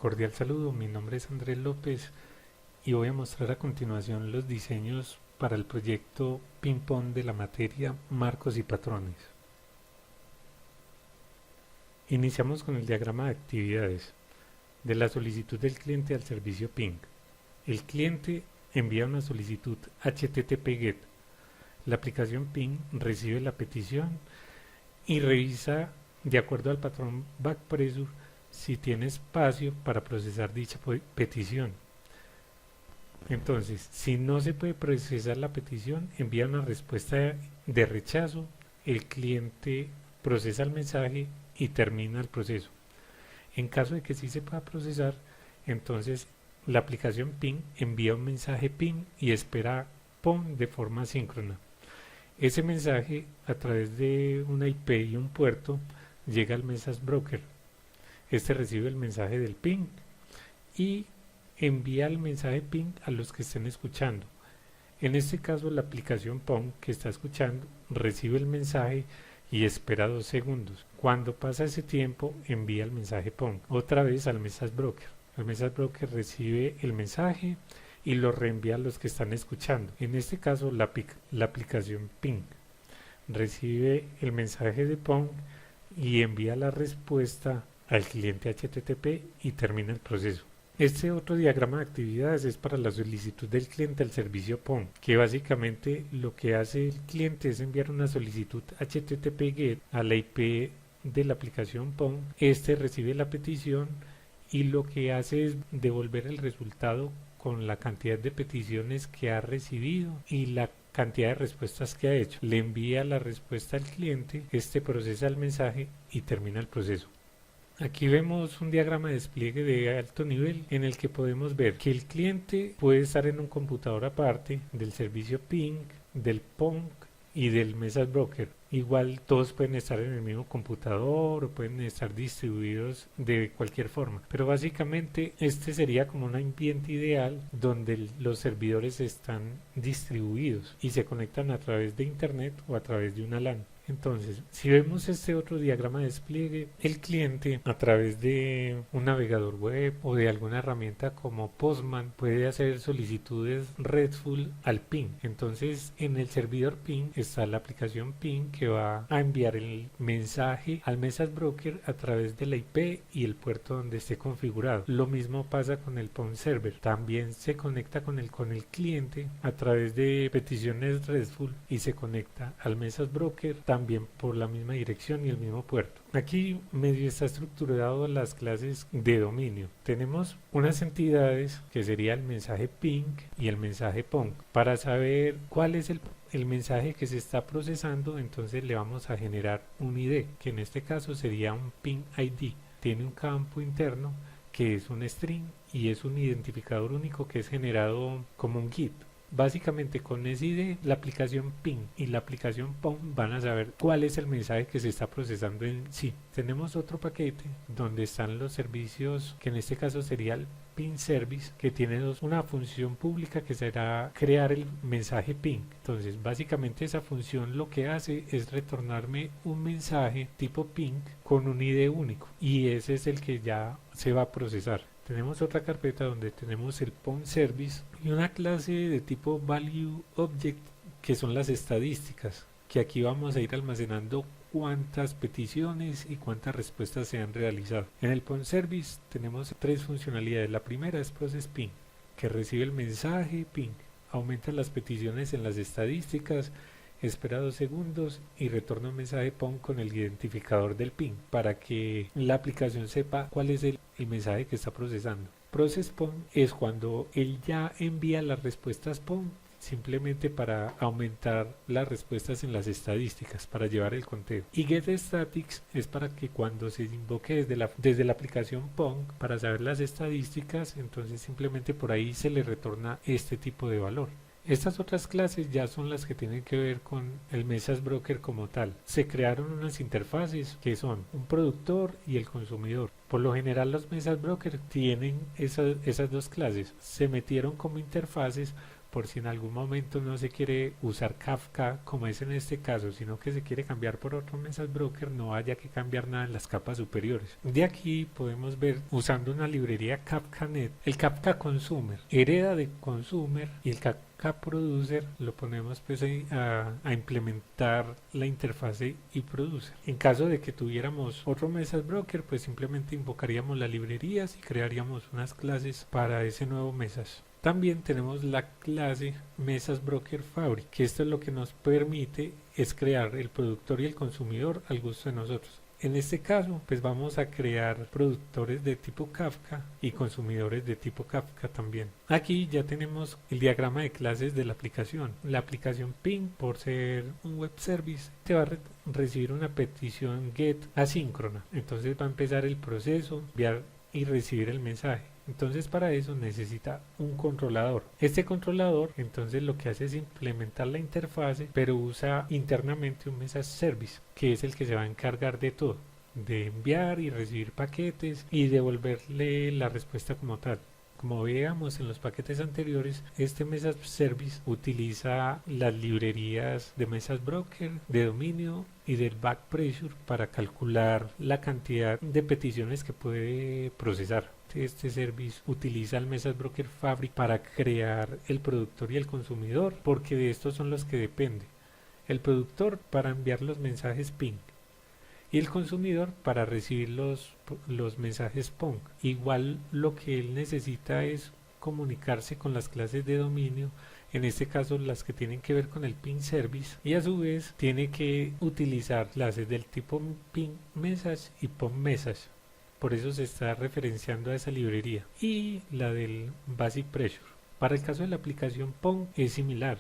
Cordial saludo, mi nombre es Andrés López y voy a mostrar a continuación los diseños para el proyecto ping-pong de la materia Marcos y Patrones. Iniciamos con el diagrama de actividades de la solicitud del cliente al servicio ping. El cliente envía una solicitud HTTP GET. La aplicación ping recibe la petición y revisa de acuerdo al patrón backpressure si tiene espacio para procesar dicha petición. Entonces, si no se puede procesar la petición, envía una respuesta de rechazo, el cliente procesa el mensaje y termina el proceso. En caso de que sí se pueda procesar, entonces la aplicación ping envía un mensaje ping y espera PON de forma síncrona. Ese mensaje a través de una IP y un puerto llega al message broker. Este recibe el mensaje del ping y envía el mensaje ping a los que estén escuchando. En este caso la aplicación PON que está escuchando recibe el mensaje y espera 2 segundos. Cuando pasa ese tiempo envía el mensaje PON otra vez al message broker. El message broker recibe el mensaje y lo reenvía a los que están escuchando. En este caso la aplicación ping recibe el mensaje de PON y envía la respuesta al cliente HTTP y termina el proceso. Este otro diagrama de actividades es para la solicitud del cliente al servicio PON, que básicamente lo que hace el cliente es enviar una solicitud HTTP GET a la IP de la aplicación PON. Este recibe la petición y lo que hace es devolver el resultado con la cantidad de peticiones que ha recibido y la cantidad de respuestas que ha hecho. Le envía la respuesta al cliente, este procesa el mensaje y termina el proceso. Aquí vemos un diagrama de despliegue de alto nivel en el que podemos ver que el cliente puede estar en un computador aparte del servicio ping, del PON y del message broker. Igual todos pueden estar en el mismo computador o pueden estar distribuidos de cualquier forma. Pero básicamente este sería como un ambiente ideal donde los servidores están distribuidos y se conectan a través de internet o a través de una LAN. Entonces, si vemos este otro diagrama de despliegue, el cliente a través de un navegador web o de alguna herramienta como Postman puede hacer solicitudes RESTful al ping. Entonces, en el servidor ping está la aplicación ping que va a enviar el mensaje al message broker a través de la IP y el puerto donde esté configurado. Lo mismo pasa con el PON server. También se conecta con el cliente a través de peticiones RESTful y se conecta al message broker también por la misma dirección y el mismo puerto. Aquí medio está estructurado las clases de dominio. Tenemos unas entidades que sería el mensaje ping y el mensaje PON. Para saber cuál es el mensaje que se está procesando, entonces le vamos a generar un ID, que en este caso sería un ping ID. Tiene un campo interno que es un string y es un identificador único que es generado como un GIT. Básicamente con ese ID la aplicación ping y la aplicación PON van a saber cuál es el mensaje que se está procesando en sí. Tenemos otro paquete donde están los servicios, que en este caso sería el ping service, que tiene una función pública que será crear el mensaje ping. Entonces básicamente esa función lo que hace es retornarme un mensaje tipo ping con un ID único y ese es el que ya se va a procesar. Tenemos otra carpeta donde tenemos el PON service y una clase de tipo value object que son las estadísticas, que aquí vamos a ir almacenando cuántas peticiones y cuántas respuestas se han realizado. En el PON service tenemos 3 funcionalidades. La primera es process ping, que recibe el mensaje ping, aumenta las peticiones en las estadísticas, espera 2 segundos y retorna un mensaje PON con el identificador del ping para que la aplicación sepa cuál es el mensaje que está procesando. Process PON es cuando él ya envía las respuestas PON simplemente para aumentar las respuestas en las estadísticas, para llevar el conteo. Y getStatics es para que cuando se invoque desde la aplicación PON para saber las estadísticas, entonces simplemente por ahí se le retorna este tipo de valor. Estas otras clases ya son las que tienen que ver con el message broker como tal. Se crearon unas interfaces que son un productor y el consumidor. Por lo general los message brokers tienen esas dos clases. Se metieron como interfaces por si en algún momento no se quiere usar Kafka como es en este caso, sino que se quiere cambiar por otro Message Broker, no haya que cambiar nada en las capas superiores. De aquí podemos ver, usando una librería KafkaNet, el Kafka Consumer hereda de Consumer y el Kafka Producer lo ponemos pues a implementar la interfase y Producer. En caso de que tuviéramos otro Message Broker, pues simplemente invocaríamos las librerías y crearíamos unas clases para ese nuevo Message. También tenemos la clase Message Broker Fabric, que esto es lo que nos permite es crear el productor y el consumidor al gusto de nosotros. En este caso, pues vamos a crear productores de tipo Kafka y consumidores de tipo Kafka también. Aquí ya tenemos el diagrama de clases de la aplicación. La aplicación Ping, por ser un web service, te va a recibir una petición GET asíncrona. Entonces va a empezar el proceso, enviar y recibir el mensaje. Entonces para eso necesita un controlador. Este controlador entonces lo que hace es implementar la interfase, pero usa internamente un message service, que es el que se va a encargar de todo, de enviar y recibir paquetes y devolverle la respuesta como tal. Como veíamos en los paquetes anteriores, este Message Service utiliza las librerías de Message Broker, de dominio y del Back Pressure para calcular la cantidad de peticiones que puede procesar. Este service utiliza el Message Broker Fabric para crear el productor y el consumidor, porque de estos son los que depende. El productor para enviar los mensajes ping y el consumidor para recibir los mensajes PONG. Igual lo que él necesita es comunicarse con las clases de dominio, en este caso las que tienen que ver con el ping service, y a su vez tiene que utilizar clases del tipo ping message y PONG message. Por eso se está referenciando a esa librería, y la del basic pressure. Para el caso de la aplicación PONG es similar.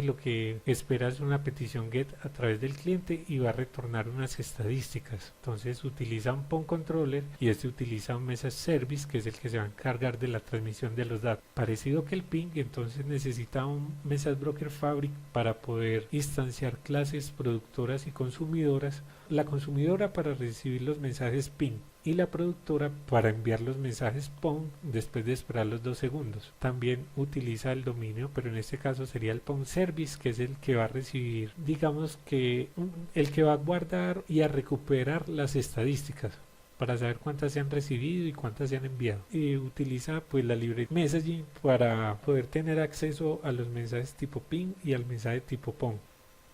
Lo que espera es una petición GET a través del cliente y va a retornar unas estadísticas. Entonces utiliza un PONG controller y utiliza un message service, que es el que se va a encargar de la transmisión de los datos. Parecido que el ping, entonces necesita un message broker fabric para poder instanciar clases productoras y consumidoras. La consumidora para recibir los mensajes ping y la productora para enviar los mensajes PONG después de esperar los 2 segundos. También utiliza el dominio, pero en este caso sería el PONG Service, que es el que va a recibir, digamos que el que va a guardar y a recuperar las estadísticas para saber cuántas se han recibido y cuántas se han enviado. Y utiliza pues la librería Messaging para poder tener acceso a los mensajes tipo ping y al mensaje tipo PONG.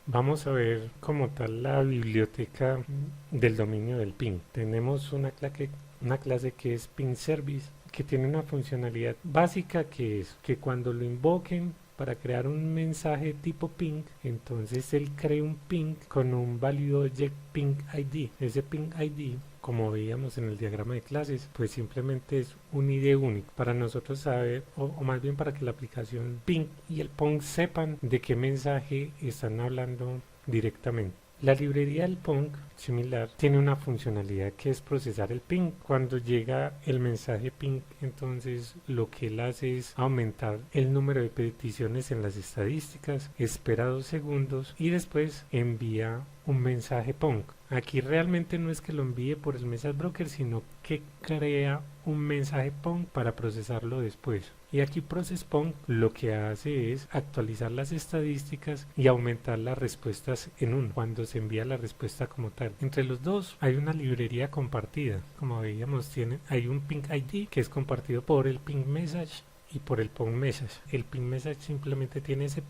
Vamos a ver como tal la biblioteca del dominio del ping. Tenemos una clase que es ping service, que tiene una funcionalidad básica, que es que cuando lo invoquen para crear un mensaje tipo ping, entonces él crea un ping con un válido object ping ID. Ese ping ID, como veíamos en el diagrama de clases, pues simplemente es un ID único para nosotros saber, o más bien para que la aplicación ping y el pong sepan de qué mensaje están hablando directamente. La librería del PONG, similar, tiene una funcionalidad que es procesar el ping. Cuando llega el mensaje ping, entonces lo que él hace es aumentar el número de peticiones en las estadísticas, espera 2 segundos y después envía un mensaje PONG. Aquí realmente no es que lo envíe por el message broker, sino que crea un mensaje PONG para procesarlo después. Y aquí Process PONG lo que hace es actualizar las estadísticas y aumentar las respuestas en uno cuando se envía la respuesta como tal. Entre los dos hay una librería compartida. Como veíamos, hay un ping ID que es compartido por el ping message y por el PONG message. El ping message simplemente tiene ese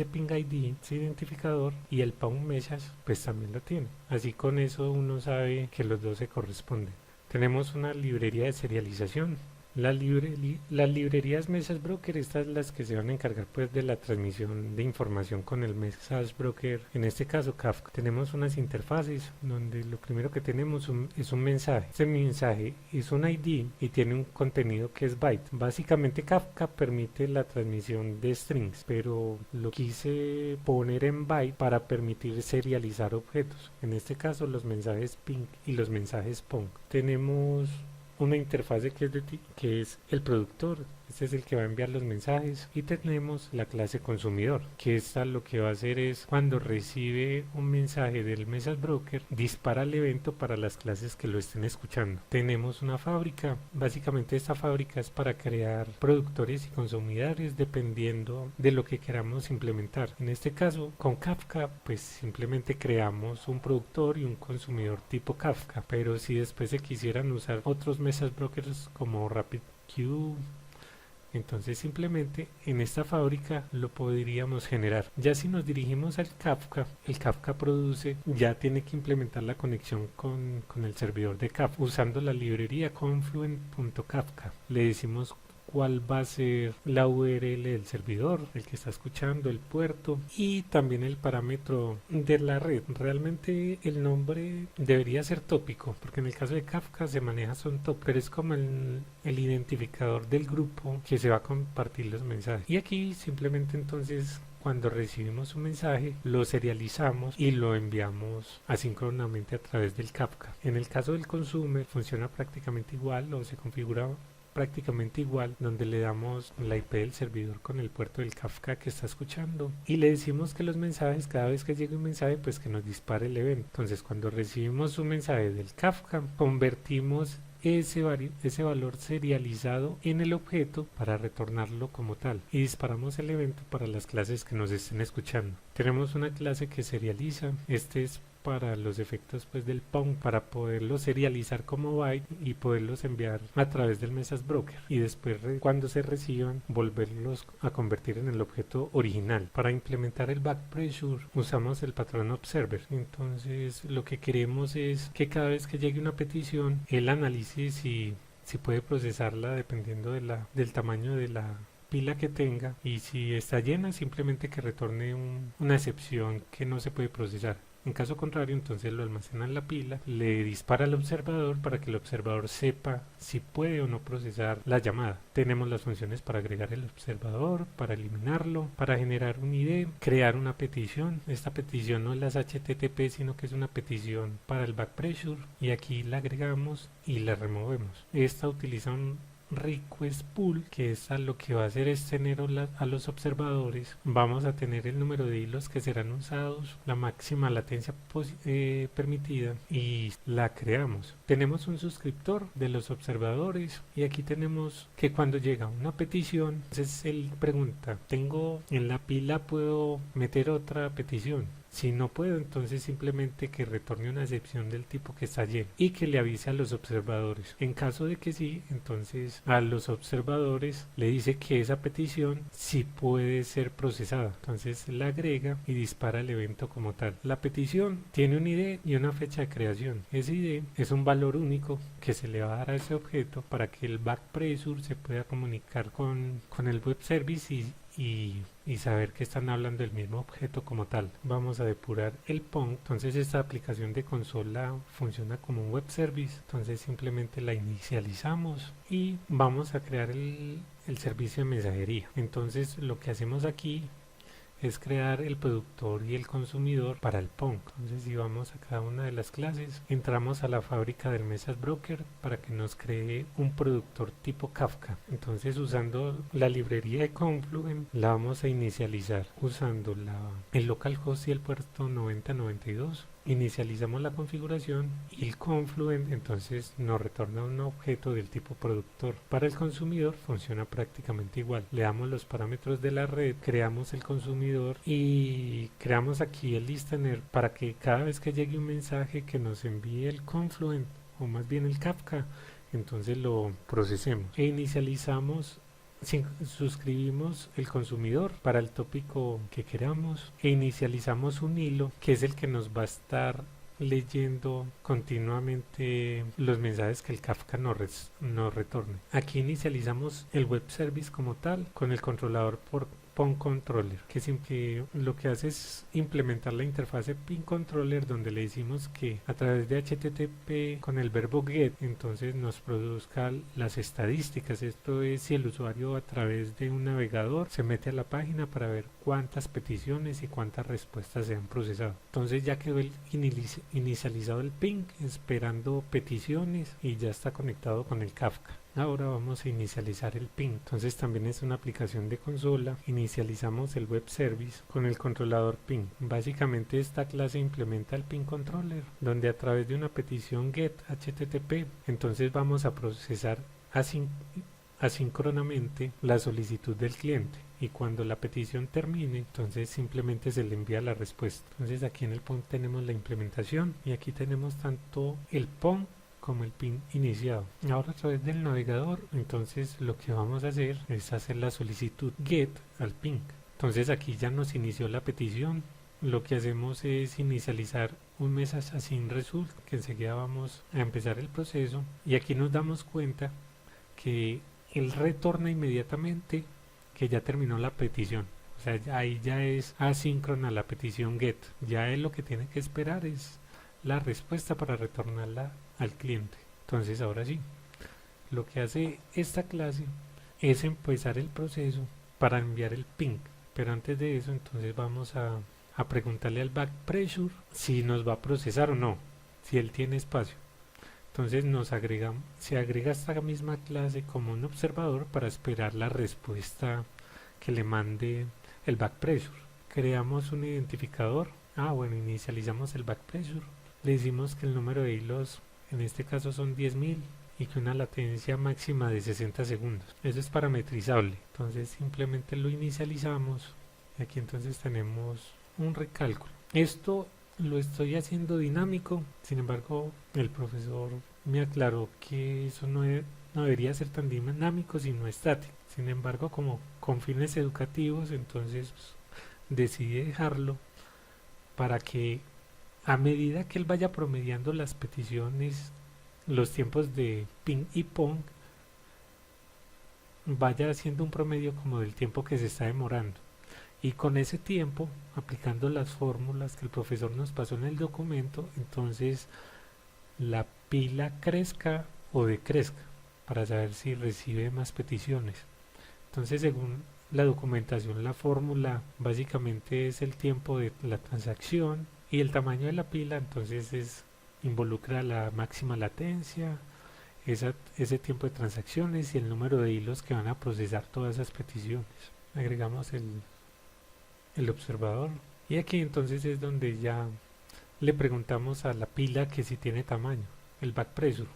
ping ID, ese identificador, y el PONG message pues también lo tiene. Así con eso uno sabe que los dos se corresponden. Tenemos una librería de serialización. Las librerías Message Broker, estas las que se van a encargar pues de la transmisión de información con el Message Broker, en este caso Kafka. Tenemos unas interfaces donde lo primero que tenemos es un mensaje. Este mensaje es un ID y tiene un contenido que es byte. Básicamente Kafka permite la transmisión de strings, pero lo quise poner en byte para permitir serializar objetos. En este caso los mensajes ping y los mensajes pong. Tenemos una interfase que es el productor Este es el que va a enviar los mensajes. Y tenemos la clase consumidor, que esta lo que va a hacer es cuando recibe un mensaje del message broker, dispara el evento para las clases que lo estén escuchando. Tenemos una fábrica. Básicamente esta fábrica es para crear productores y consumidores dependiendo de lo que queramos implementar. En este caso, con Kafka, pues simplemente creamos un productor y un consumidor tipo Kafka. Pero si después se quisieran usar otros message brokers como RapidQ, entonces simplemente en esta fábrica lo podríamos generar. Ya si nos dirigimos al Kafka, el Kafka produce, ya tiene que implementar la conexión con el servidor de Kafka usando la librería confluent.kafka. Le decimos cuál va a ser la URL del servidor, el que está escuchando, el puerto y también el parámetro de la red. Realmente el nombre debería ser tópico, porque en el caso de Kafka se maneja son tópicos, pero es como el identificador del grupo que se va a compartir los mensajes. Y aquí simplemente entonces cuando recibimos un mensaje, lo serializamos y lo enviamos asíncronamente a través del Kafka. En el caso del consumer funciona prácticamente igual o se configura prácticamente igual, donde le damos la IP del servidor con el puerto del Kafka que está escuchando y le decimos que los mensajes, cada vez que llegue un mensaje, pues que nos dispare el evento. Entonces cuando recibimos un mensaje del Kafka, convertimos ese valor serializado en el objeto para retornarlo como tal y disparamos el evento para las clases que nos estén escuchando. Tenemos una clase que serializa, este es para los efectos pues del POM, para poderlos serializar como byte y poderlos enviar a través del message broker y después cuando se reciban volverlos a convertir en el objeto original. Para implementar el back pressure usamos el patrón observer. Entonces lo que queremos es que cada vez que llegue una petición, el análisis si puede procesarla dependiendo del tamaño de la pila que tenga, y si está llena simplemente que retorne una excepción que no se puede procesar. En caso contrario, entonces lo almacena en la pila, le dispara al observador para que el observador sepa si puede o no procesar la llamada. Tenemos las funciones para agregar el observador, para eliminarlo, para generar un ID, crear una petición. Esta petición no es las HTTP, sino que es una petición para el back pressure y aquí la agregamos y la removemos. Esta utiliza un request pool, que es lo que va a hacer es tener a los observadores. Vamos a tener el número de hilos que serán usados, la máxima latencia permitida y la creamos. Tenemos un suscriptor de los observadores y aquí tenemos que cuando llega una petición, entonces él pregunta, tengo en la pila, ¿puedo meter otra petición? Si no puedo, entonces simplemente que retorne una excepción del tipo que está lleno y que le avise a los observadores. En caso de que sí, entonces a los observadores le dice que esa petición sí puede ser procesada. Entonces la agrega y dispara el evento como tal. La petición tiene un ID y una fecha de creación. Ese ID es un valor único que se le va a dar a ese objeto para que el back pressure se pueda comunicar con el web service y saber que están hablando del mismo objeto como tal. Vamos a depurar el POM. Entonces esta aplicación de consola funciona como un web service, entonces simplemente la inicializamos y vamos a crear el servicio de mensajería. Entonces lo que hacemos aquí es crear el productor y el consumidor para el POM. Entonces si vamos a cada una de las clases, entramos a la fábrica del message broker para que nos cree un productor tipo Kafka. Entonces usando la librería de Confluent la vamos a inicializar usando el localhost y el puerto 9092. Inicializamos la configuración y el Confluent entonces nos retorna un objeto del tipo productor. Para el consumidor funciona prácticamente igual. Le damos los parámetros de la red, creamos el consumidor y creamos aquí el listener para que cada vez que llegue un mensaje que nos envíe el Confluent o más bien el Kafka, entonces lo procesemos e inicializamos. Suscribimos el consumidor para el tópico que queramos e inicializamos un hilo que es el que nos va a estar leyendo continuamente los mensajes que el Kafka nos retorne. Aquí inicializamos el web service como tal con el controlador por POM controller, que lo que hace es implementar la interfase pin controller, donde le decimos que a través de HTTP con el verbo get entonces nos produzca las estadísticas. Esto es si el usuario a través de un navegador se mete a la página para ver cuántas peticiones y cuántas respuestas se han procesado. Entonces ya quedó inicializado el ping esperando peticiones y ya está conectado con el Kafka. Ahora vamos a inicializar el ping. Entonces también es una aplicación de consola. Inicializamos el web service con el controlador ping. Básicamente esta clase implementa el ping controller, donde a través de una petición get http, entonces vamos a procesar asíncronamente la solicitud del cliente, y cuando la petición termine entonces simplemente se le envía la respuesta. Entonces aquí en el PON tenemos la implementación y aquí tenemos tanto el PON como el ping iniciado. Ahora a través del navegador entonces lo que vamos a hacer es hacer la solicitud get al ping. Entonces aquí ya nos inició la petición. Lo que hacemos es inicializar un message async result, que enseguida vamos a empezar el proceso, y aquí nos damos cuenta que él retorna inmediatamente que ya terminó la petición. O sea, ahí ya es asíncrona la petición get. Ya él lo que tiene que esperar es la respuesta para retornarla al cliente. Entonces ahora sí, lo que hace esta clase es empezar el proceso para enviar el ping. Pero antes de eso, entonces vamos a preguntarle al back pressure si nos va a procesar o no, si él tiene espacio. Entonces se agrega esta misma clase como un observador para esperar la respuesta que le mande el backpressure. Creamos un identificador. Bueno, inicializamos el backpressure. Le decimos que el número de hilos en este caso son 10.000 y que una latencia máxima de 60 segundos. Eso es parametrizable. Entonces simplemente lo inicializamos. Y aquí entonces tenemos un recálculo. Esto lo estoy haciendo dinámico, sin embargo el profesor me aclaró que eso no debería ser tan dinámico sino estático. Sin embargo, como con fines educativos, entonces decidí dejarlo para que a medida que él vaya promediando las peticiones, los tiempos de ping y pong, vaya haciendo un promedio como del tiempo que se está demorando. Y con ese tiempo, aplicando las fórmulas que el profesor nos pasó en el documento, entonces la pila crezca o decrezca para saber si recibe más peticiones. Entonces, según la documentación, la fórmula básicamente es el tiempo de la transacción y el tamaño de la pila, entonces involucra la máxima latencia, ese tiempo de transacciones y el número de hilos que van a procesar todas esas peticiones. Agregamos el observador y aquí entonces es donde ya le preguntamos a la pila que si tiene tamaño, el back pressure.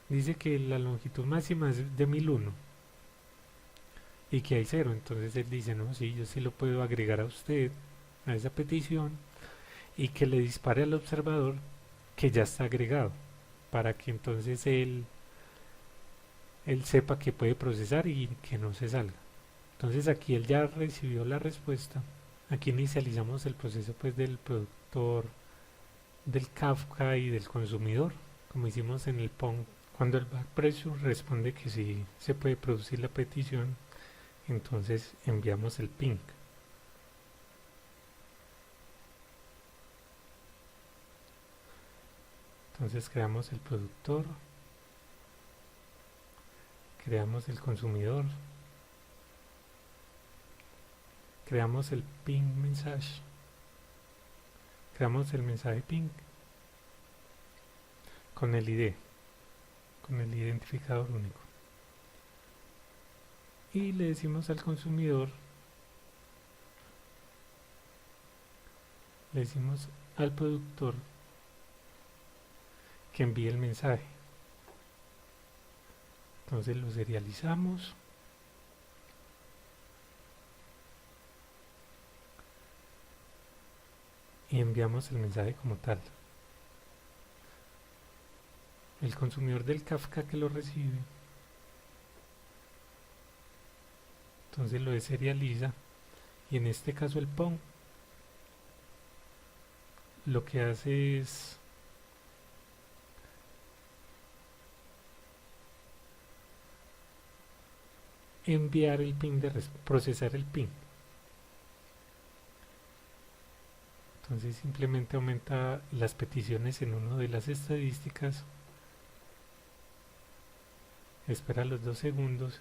Dice que la longitud máxima es de 1001 y que hay 0, entonces él dice, no, sí, yo sí lo puedo agregar a usted, a esa petición, y que le dispare al observador que ya está agregado, para que entonces él sepa que puede procesar y que no se salga. Entonces aquí él ya recibió la respuesta. Aquí inicializamos el proceso pues del productor, del Kafka y del consumidor, como hicimos en el PON. Cuando el backpressure responde que sí se puede producir la petición, entonces enviamos el ping. Entonces creamos el productor, creamos el consumidor, creamos el ping message, creamos el mensaje ping con el ID, con el identificador único, y le decimos al consumidor, le decimos al productor que envíe el mensaje. Entonces lo serializamos y enviamos el mensaje como tal. El consumidor del Kafka que lo recibe, entonces lo deserializa, y en este caso el PON lo que hace es enviar el ping procesar el ping. Entonces simplemente aumenta las peticiones en una de las estadísticas, espera los 2 segundos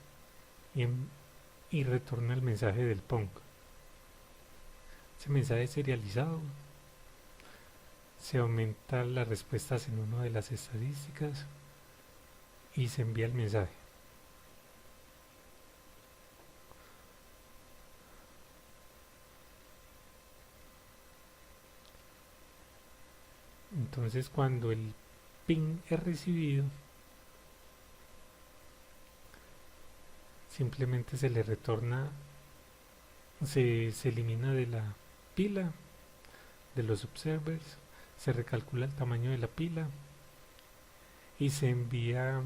y retorna el mensaje del PONG. Ese mensaje serializado, se aumenta las respuestas en una de las estadísticas y se envía el mensaje. Entonces cuando el ping es recibido, simplemente se le retorna, se elimina de la pila de los observers, se recalcula el tamaño de la pila y se envía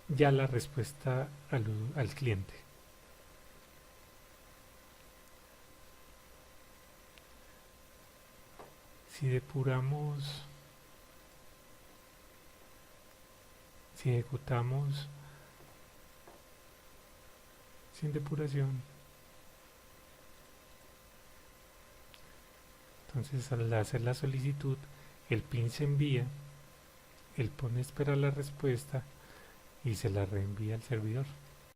ya la respuesta al cliente. Si depuramos, si ejecutamos sin depuración, entonces al hacer la solicitud, el PIN se envía, el PON espera la respuesta y se la reenvía al servidor.